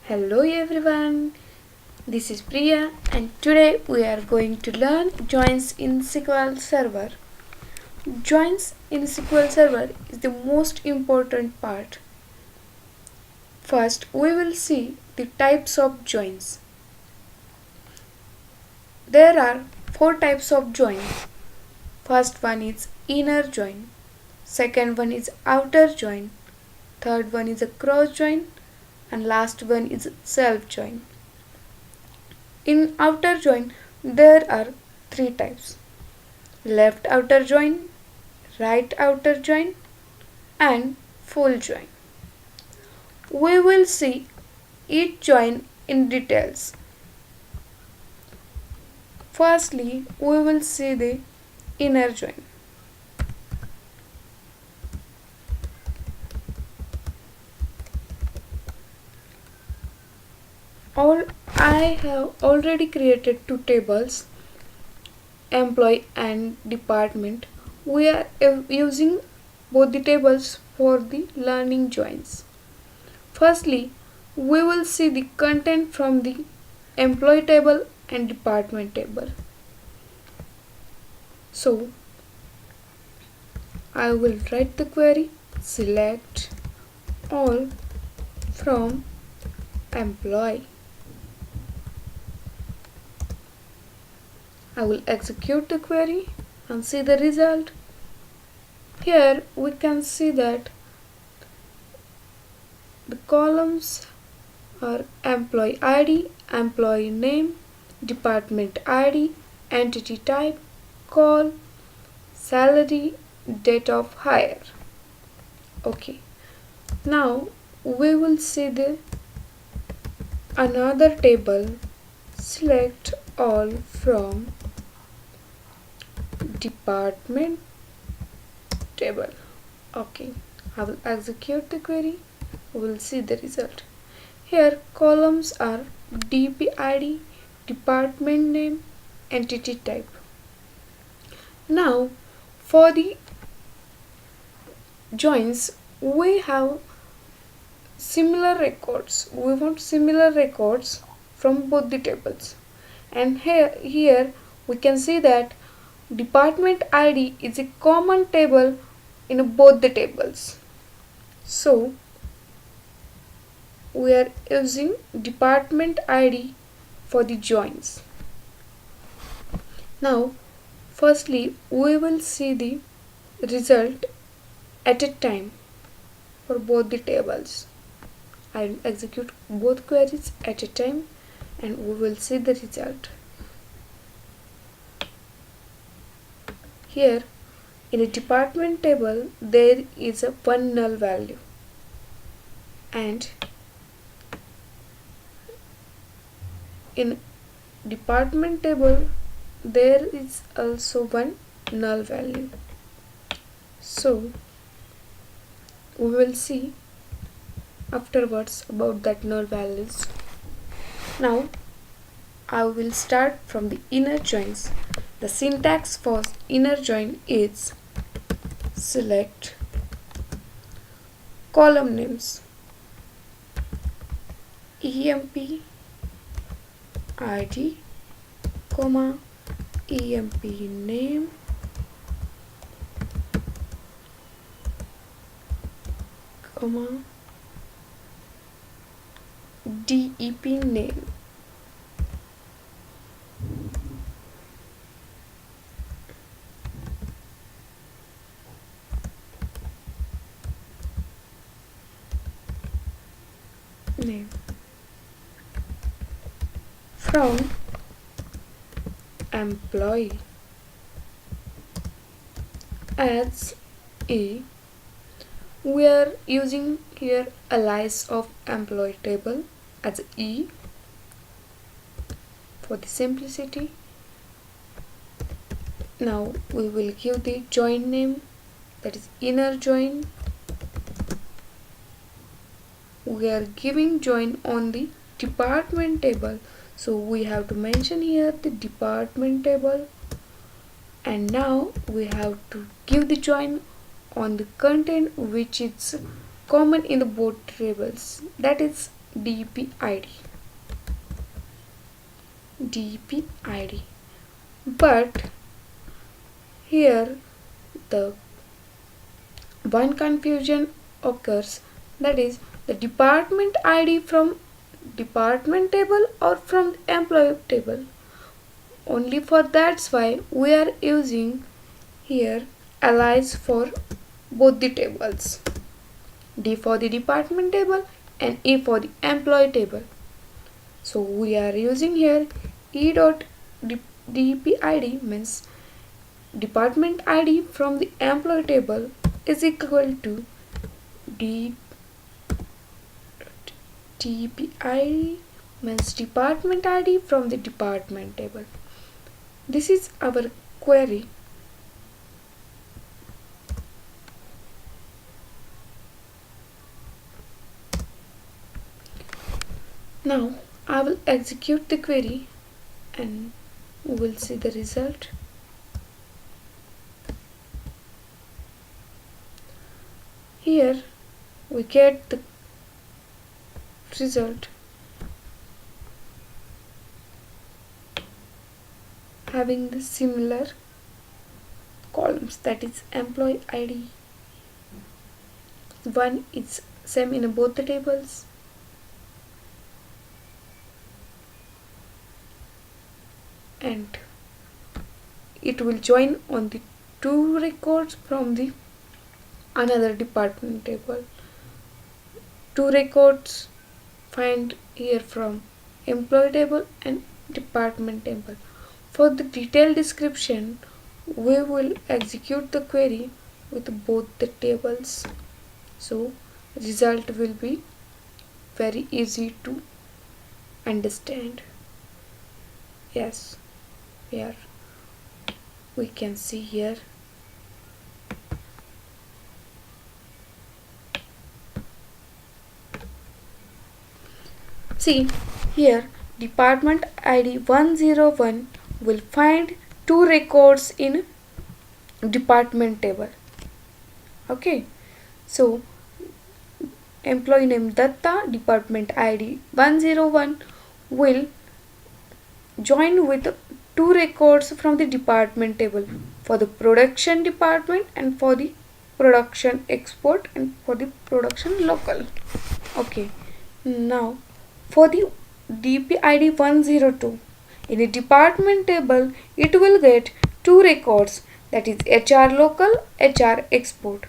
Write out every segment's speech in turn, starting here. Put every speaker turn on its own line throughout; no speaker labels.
Hello everyone, this is Priya and today we are going to learn joins in SQL Server. Joins in SQL Server is the most important part. First, we will see the types of joins. There are four types of join. First one is inner join, second one is outer join, third one is a cross join and last one is self join. In outer join, there are three types: left outer join, right outer join, and full join. We will see each join in details. Firstly, we will see the inner join. I have already created two tables, employee and department. We are using both the tables for the learning joins. Firstly, we will see the content from the employee table and department table. So, I will write the query, select all from employee. I will execute the query and see the result. Here we can see that the columns are employee ID, employee name, department ID, entity type, call, salary, date of hire. Okay. Now we will see the another table. Select all from department table. Okay. I will execute the query. We will see the result. Here columns are DPID, department name, entity type. Now for the joins we have similar records. We want similar records from both the tables. And here we can see that department ID is a common table in both the tables. So we are using department ID for the joins. Now firstly we will see the result at a time for both the tables. I will execute both queries at a time and we will see the result. Here in a department table there is a one null value and in department table there is also one null value. So we will see afterwards about that null values. Now I will start from the inner joins. The syntax for inner join is select column names emp id comma emp name comma dep name. Name from employee as a we are using here alias of employee table as E for the simplicity. Now we will give the join name, that is inner join. We are giving join on the department table, so we have to mention here the department table, and now we have to give the join on the content which is common in the both tables, that is dpid. dpid. But here the one confusion occurs, that is the department id from department table or from employee table. Only for that's why we are using here alias for both the tables, D for the department table and E for the employee table. So we are using here E dot dpid means department id from the employee table is equal to d dpid means department id from the department table. This is our query. Now I will execute the query and we will see the result. Here we get the result having the similar columns, that is employee id. One is same in both the tables. And it will join on the two records from the another department table. Two records find here from employee table and department table. For the detailed description, we will execute the query with both the tables. So result will be very easy to understand. Yes, here we can see here see here department id 101 will find two records in department table. Okay, so employee name Datta, department id 101 will join with two records from the department table for the production department and for the production export and for the production local. Okay, now for the dpid 102 in the department table it will get two records, that is HR local, HR export,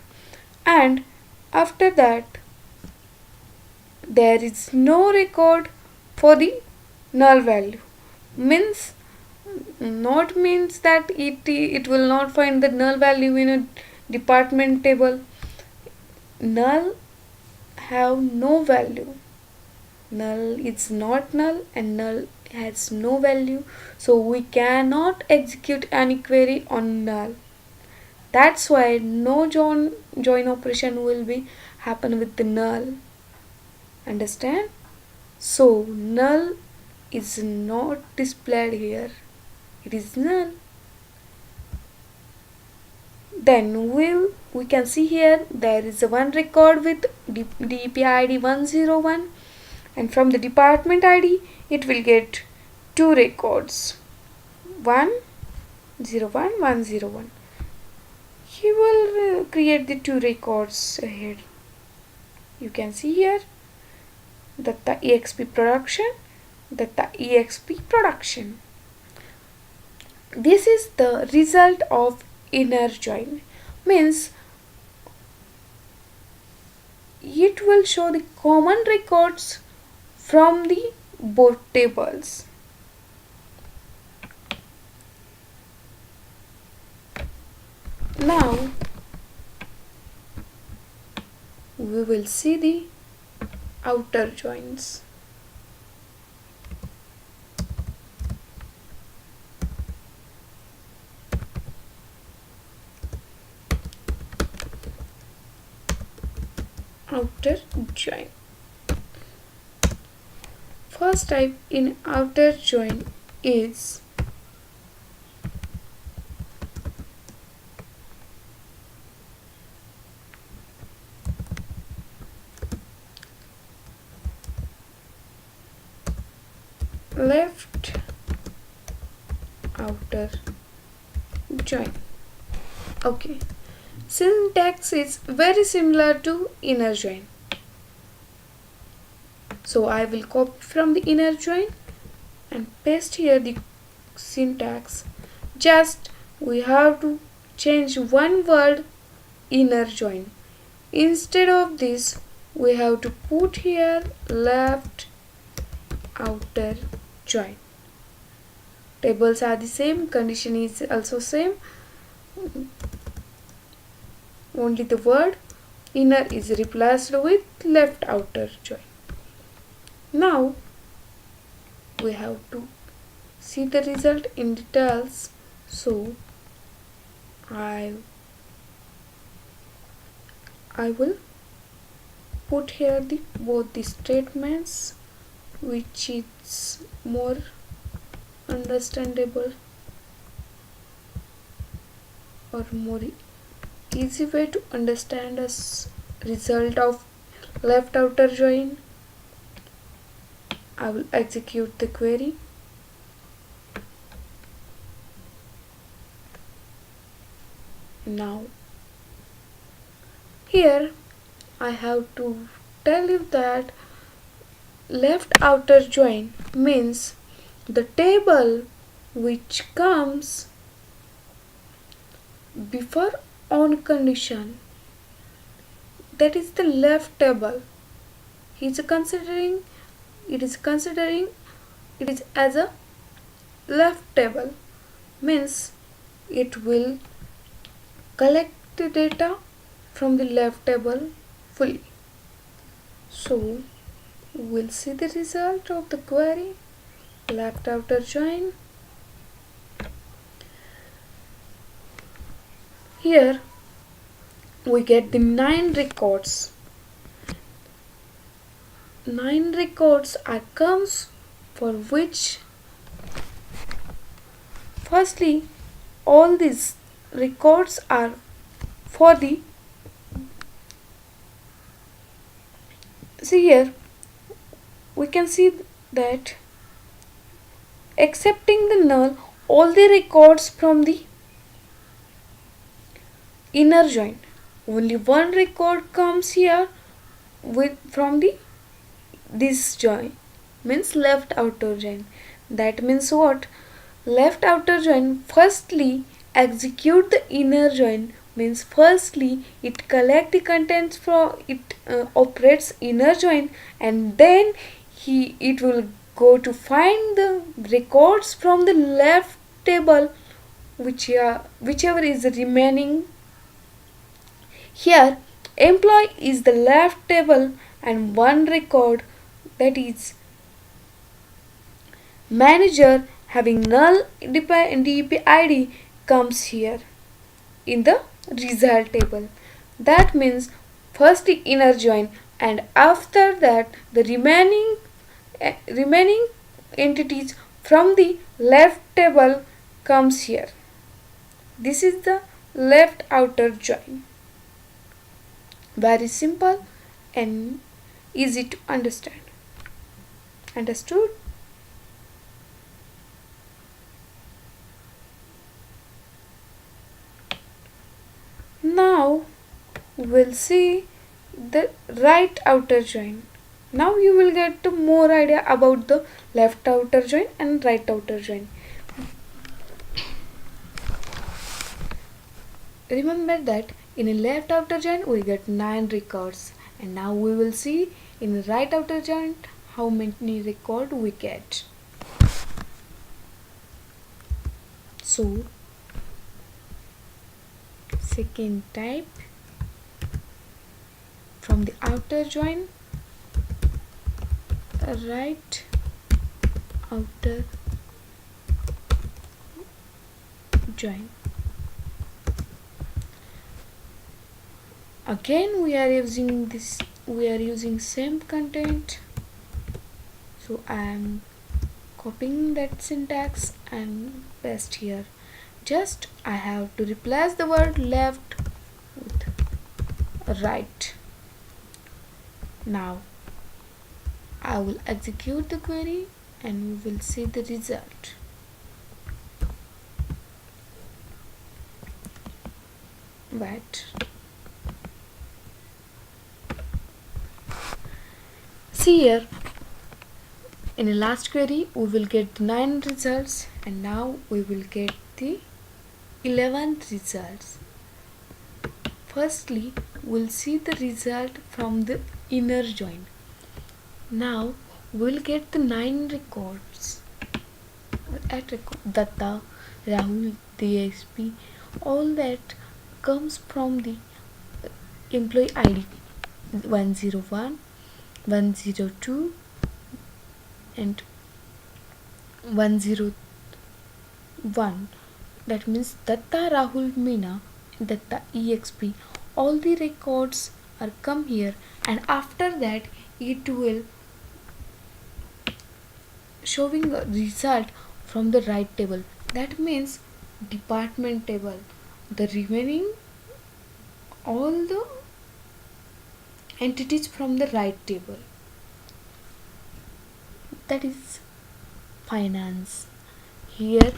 and after that there is no record for the null value. Means not means that it will not find the null value in a department table. Null have no value. Null is not null and null has no value, so we cannot execute any query on null. That's why no join operation will be happen with the null. Understand? So null is not displayed here. It is null. Then we can see here there is a one record with dpid 101, and from the department id it will get two records 101 101. He will create the two records ahead. You can see here that the exp production, that the exp production. This is the result of inner join. Means it will show the common records from the both tables. Now we will see the outer joins. Outer join. First type in outer join is left outer join. Okay, syntax is very similar to inner join. So I will copy from the inner join and paste here the syntax. Just we have to change one word, inner join. Instead of this, we have to put here left outer join. Tables are the same, condition is also same. Only the word inner is replaced with left outer join. Now we have to see the result in details. So I will put here both the statements, which is more understandable or more easy way to understand as result of left outer join. I will execute the query. Now here I have to tell you that left outer join means the table which comes before on condition, that is the left table. It is considering it as a left table, means it will collect the data from the left table fully. So we'll see the result of the query left outer join. Here we get the 9 records. 9 records are comes for which firstly all these records are for the, see here we can see that accepting the null, all the records from the inner join, only one record comes here from the this join, means left outer join. That means what? Left outer join firstly execute the inner join, means firstly it collect the contents from it, operates inner join, and then it will go to find the records from the left table whichever is remaining. Here employee is the left table and one record, that is manager having null DP ID comes here in the result table. That means first the inner join and after that the remaining entities from the left table comes here. This is the left outer join. Very simple and easy to understand. Understood? Now we'll see the right outer join. Now you will get more idea about the left outer join and right outer join. Remember that in a left outer join we get 9 records, and now we will see in right outer join how many record we get. So second type from the outer join, right outer join. Again we are using same content, so I am copying that syntax and paste here. Just I have to replace the word left with right. Now I will execute the query and we will see the result. But see here, in the last query we will get 9 results, and now we will get the 11th results. Firstly, we'll see the result from the inner join. Now we'll get the 9 records at Datta, Rahul, DSP, all that comes from the employee ID 101, 102 and 101. That means Datta, Rahul, Meena, Datta, EXP, all the records are come here, and after that it will showing a result from the right table. That means department table. The remaining all the entities from the right table. That is finance. Here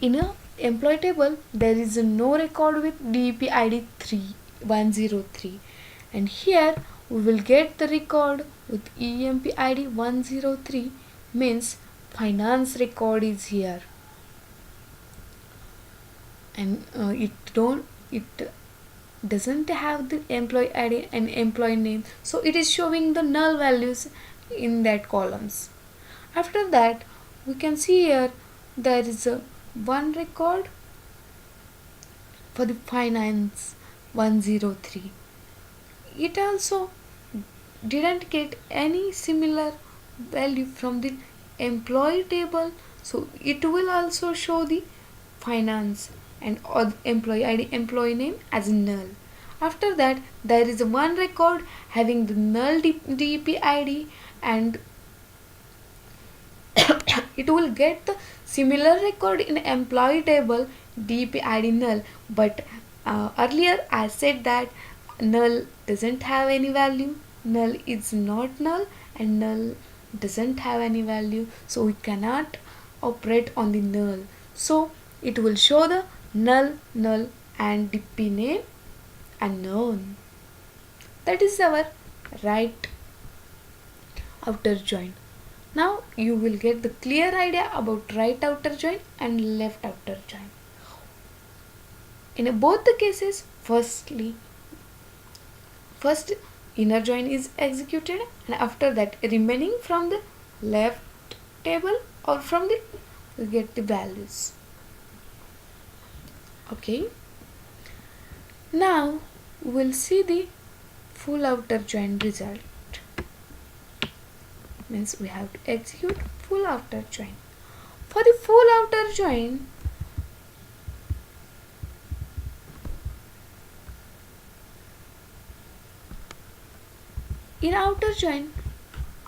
in a employee table there is no record with DEP ID 103, and here we will get the record with EMP ID 103, means finance record is here, and it doesn't have the employee ID and employee name, so it is showing the null values in that columns. After that we can see here there is a one record for the finance 103. It also didn't get any similar value from the employee table, so it will also show the finance and employee ID, employee name as null. After that there is one record having the null DEP ID, and it will get the similar record in employee table DEP ID null, but earlier I said that null doesn't have any value, null is not null, and null doesn't have any value, so we cannot operate on the null. So it will show the null and DP name unknown. That is our right outer join. Now you will get the clear idea about right outer join and left outer join. In both the cases, first inner join is executed, and after that remaining from the left table or from the we get the values. Okay. Now we'll see the full outer join result. Means we have to execute full outer join. For the full outer join, in outer join,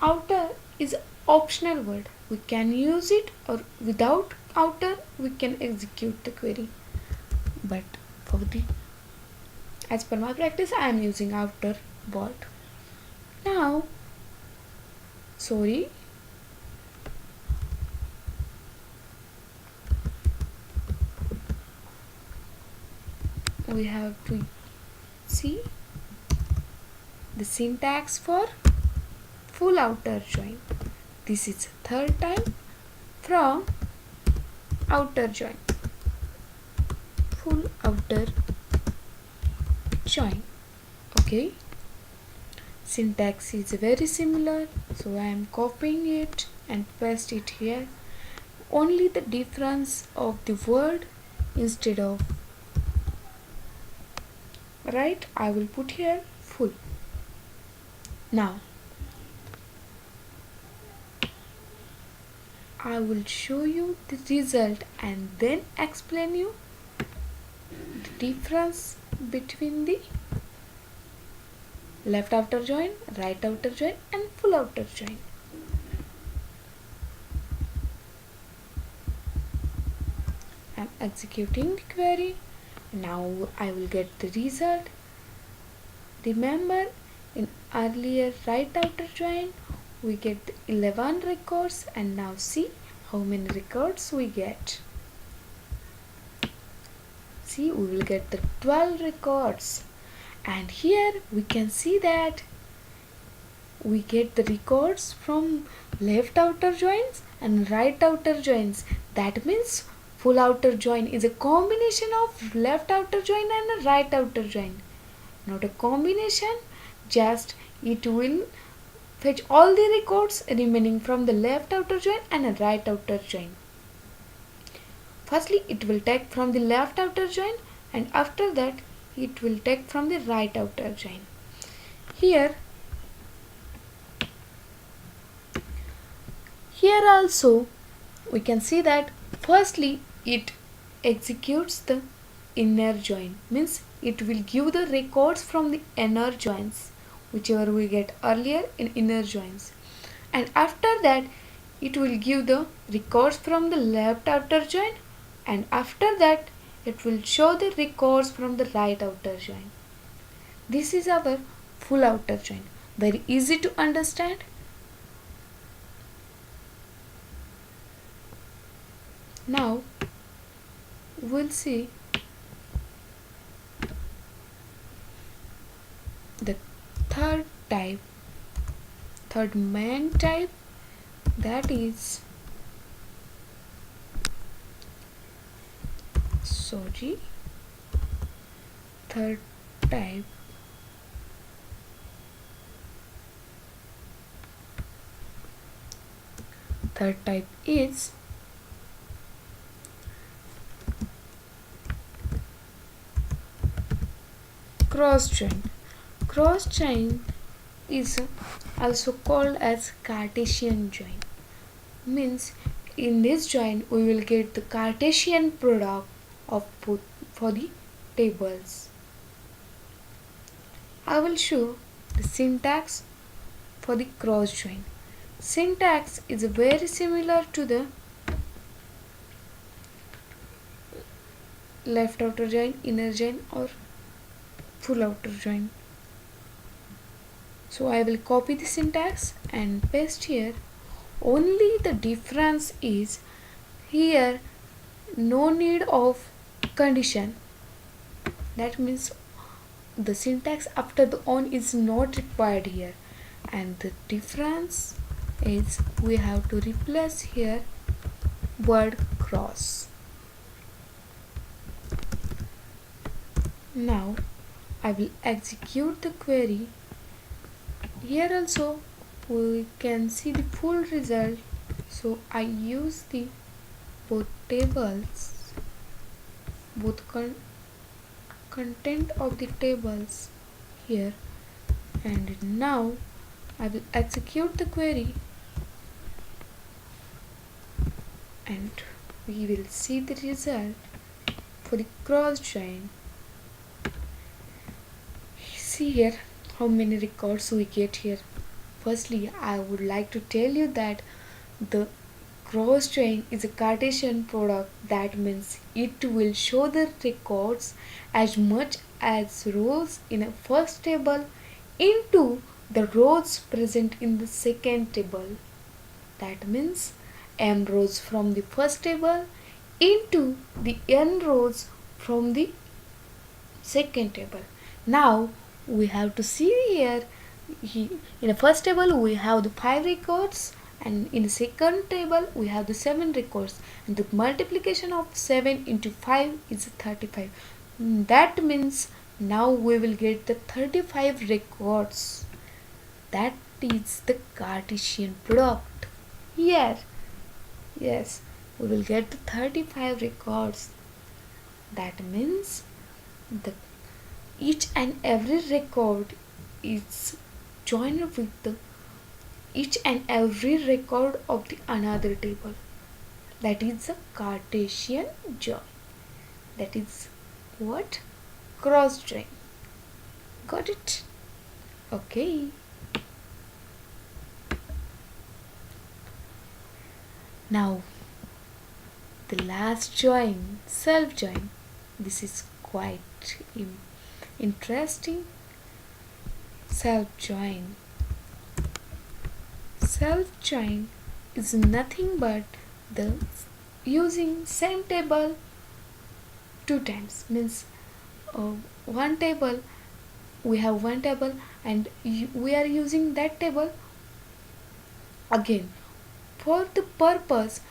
outer is optional word. We can use it, or without outer we can execute the query. But for the as per my practice I am using outer word. Now we have to see the syntax for full outer join. This is third time from outer join. Full outer join. Okay. Syntax is very similar, so I am copying it and paste it here. Only the difference of the word, instead of right I will put here full. Now I will show you the result and then explain you the difference between the left outer join, right outer join and full outer join. I am executing the query. Now I will get the result. Remember, in earlier right outer join we get the 11 records, and now see how many records we get. See, we will get the 12 records, and here we can see that we get the records from left outer joins and right outer joins. That means full outer join is a combination of left outer join and a right outer join. Not a combination, just it will fetch all the records remaining from the left outer join and a right outer join. Firstly, it will take from the left outer join, and after that it will take from the right outer join. Here also we can see that firstly it executes the inner join, means it will give the records from the inner joins whichever we get earlier in inner joins, and after that it will give the records from the left outer join, and after that it will show the records from the right outer join. This is our full outer join. Very easy to understand. Now we'll see the third main type, that is third type is cross join. Cross join is also called as Cartesian join. Means in this join we will get the Cartesian product of both for the tables. I will show the syntax for the cross join. Syntax is very similar to the left outer join, inner join, or full outer join. So I will copy the syntax and paste here. Only the difference is here no need of condition. That means the syntax after the on is not required here, and the difference is we have to replace here word cross. Now I will execute the query. Here also we can see the full result, so I use the both tables, both content of the tables here, and now I will execute the query and we will see the result for the cross join. See here how many records we get here. Firstly, I would like to tell you that the cross join is a Cartesian product. That means it will show the records as much as rows in a first table into the rows present in the second table. That means m rows from the first table into the n rows from the second table. Now we have to see here, in the first table we have the 5 records, and in the second table we have the 7 records, and the multiplication of 7 into 5 is 35. That means now we will get the 35 records. That is the Cartesian product. Here, yes, we will get the 35 records. That means the each and every record is joined with the each and every record of the another table. That is a Cartesian join. That is what? Cross join. Got it? Okay. Now the last join, self join. This is quite interesting. Self join. self join is nothing but the using same table two times. Means uh, one table, we have one table and we are using that table again. For the purpose,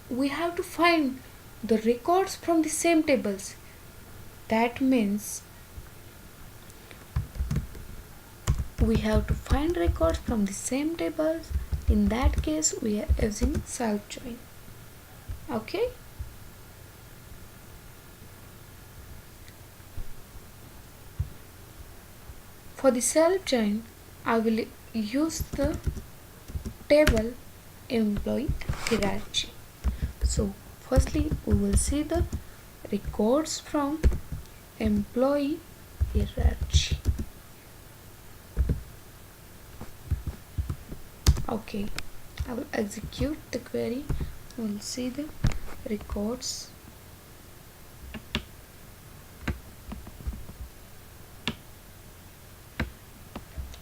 we have to find the records from the same tables. That means we have to find records from the same tables. In that case, we are using self join. Okay. For the self join, I will use the table employee hierarchy. So firstly, we will see the records from employee hierarchy. Okay, I will execute the query. We'll see the records.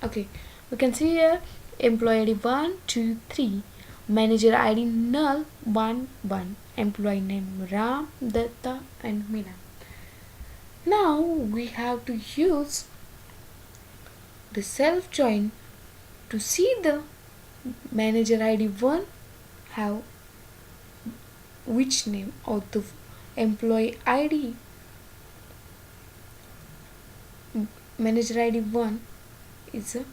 Okay, we can see here employee ID 1, 2, 3, manager ID null 1, 1, employee name Ram, Datta and Meena. Now we have to use the self join to see the manager ID 1 have which name, or the employee ID manager ID 1 is a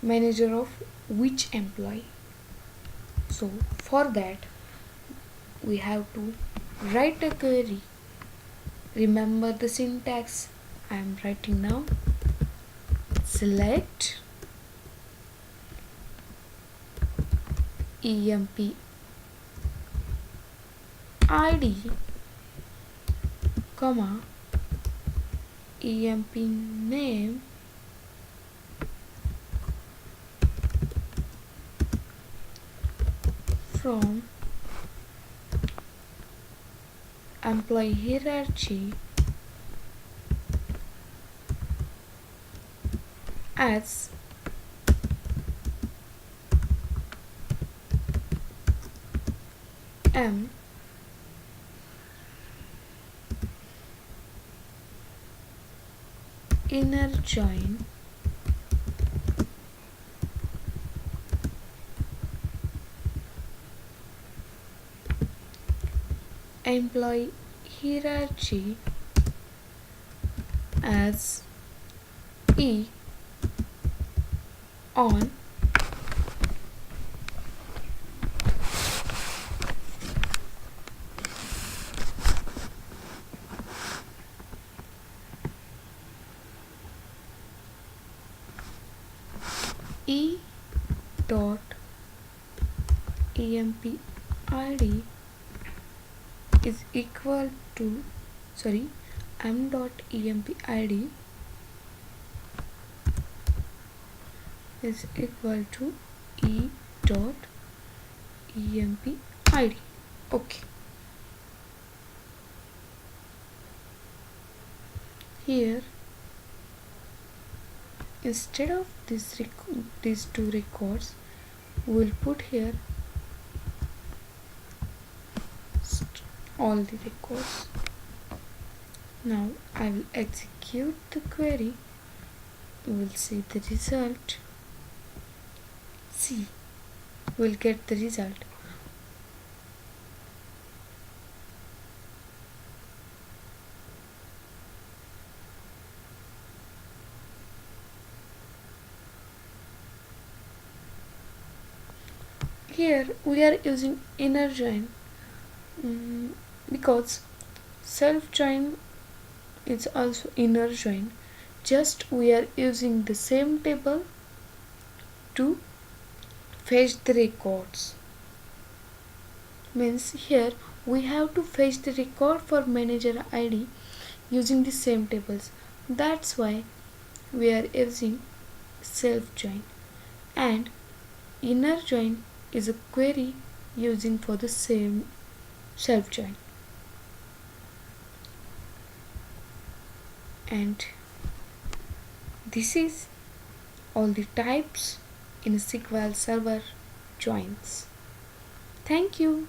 manager of which employee. So for that we have to write a query. Remember the syntax I am writing now. Select emp id comma emp name from employee hierarchy as m inner join employee hierarchy as e on e dot emp id is equal to m dot emp id is equal to e dot emp id. Okay, here instead of these two records, we'll put here all the records. Now I will execute the query. We will see the result. See, we'll get the result. Here we are using inner join because self join is also inner join. Just we are using the same table to fetch the records. Means here we have to fetch the record for manager ID using the same tables. That's why we are using self join, and inner join is a query using for the same self join. And this is all the types in SQL Server joins. Thank you.